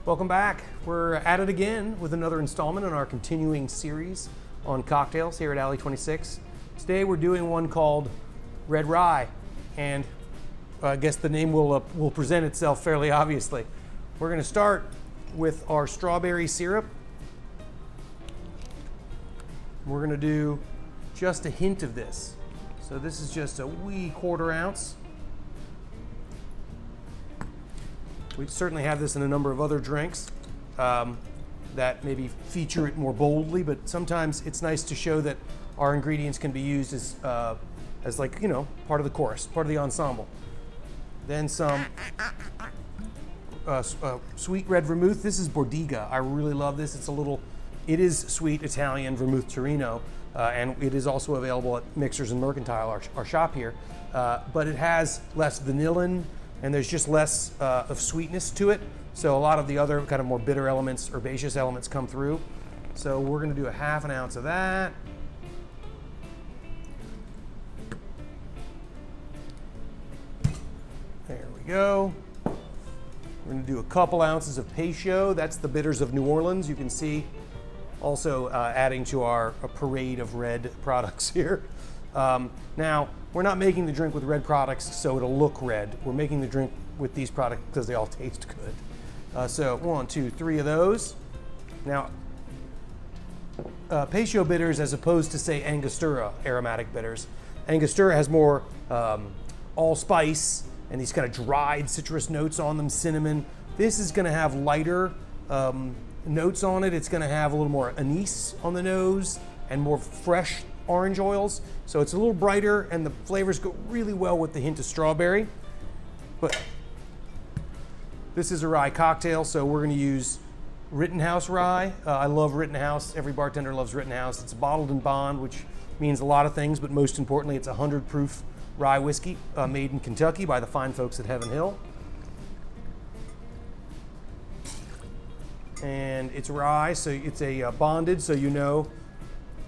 Welcome back. We're at it again with another installment in our continuing series on cocktails here at Alley 26. Today we're doing one called Red Rye, and I guess the name will present itself fairly obviously. We're going to start with our strawberry syrup. We're going to do just a hint of this. So this is just a wee quarter ounce. We certainly have this in a number of other drinks that maybe feature it more boldly, but sometimes it's nice to show that our ingredients can be used as like, you know, part of the chorus, part of the ensemble. Then some sweet red vermouth. This is Bordiga. I really love this. It is sweet Italian vermouth Torino, and it is also available at Mixers and Mercantile, our shop here. But it has less vanillin, and there's just less of sweetness to it. So a lot of the other kind of more bitter elements, herbaceous elements come through. So we're gonna do a half an ounce of that. There we go. We're gonna do a couple ounces of PEYCHAUD'S. That's the bitters of New Orleans. You can see also adding to our parade of red products here. Now, we're not making the drink with red products so it'll look red. We're making the drink with these products because they all taste good. So 1, 2, 3 of those. Now, PEYCHAUD'S bitters, as opposed to, say, Angostura aromatic bitters. Angostura has more allspice and these kind of dried citrus notes on them, cinnamon. This is gonna have lighter notes on it. It's gonna have a little more anise on the nose and more fresh orange oils. So it's a little brighter and the flavors go really well with the hint of strawberry. But this is a rye cocktail, so we're gonna use Rittenhouse Rye. I love Rittenhouse. Every bartender loves Rittenhouse. It's bottled in bond, which means a lot of things, but most importantly, it's 100 proof rye whiskey made in Kentucky by the fine folks at Heaven Hill. And it's rye, so it's a bonded, so you know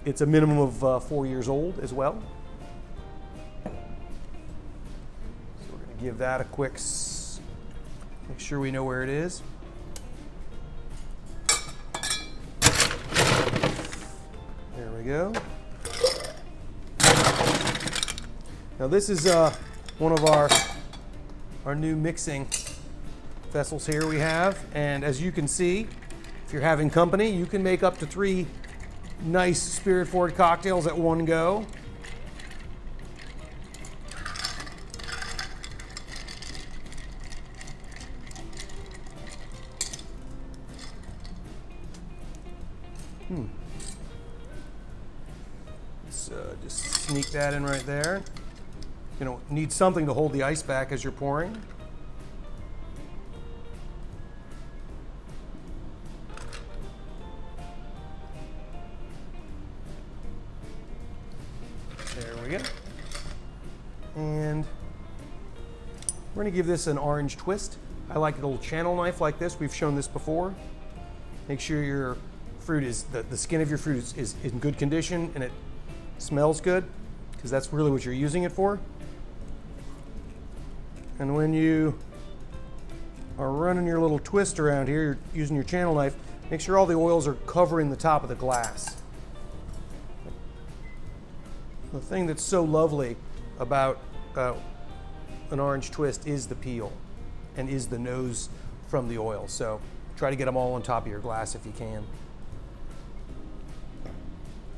it's a minimum of 4 years old as well. So we're going to give that a quick, make sure we know where it is. There we go. Now this is one of our new mixing vessels here we have, and as you can see, if you're having company, you can make up to 3 nice spirit-forward cocktails at one go. Let's just sneak that in right there. You know, need something to hold the ice back as you're pouring. There we go. And we're gonna give this an orange twist. I like a little channel knife like this. We've shown this before. Make sure your fruit is, the skin of your fruit is in good condition and it smells good, because that's really what you're using it for. And when you are running your little twist around here, you're using your channel knife, make sure all the oils are covering the top of the glass. The thing that's so lovely about an orange twist is the peel and is the nose from the oil. So try to get them all on top of your glass if you can.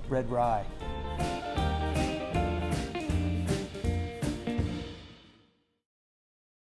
Red Rye.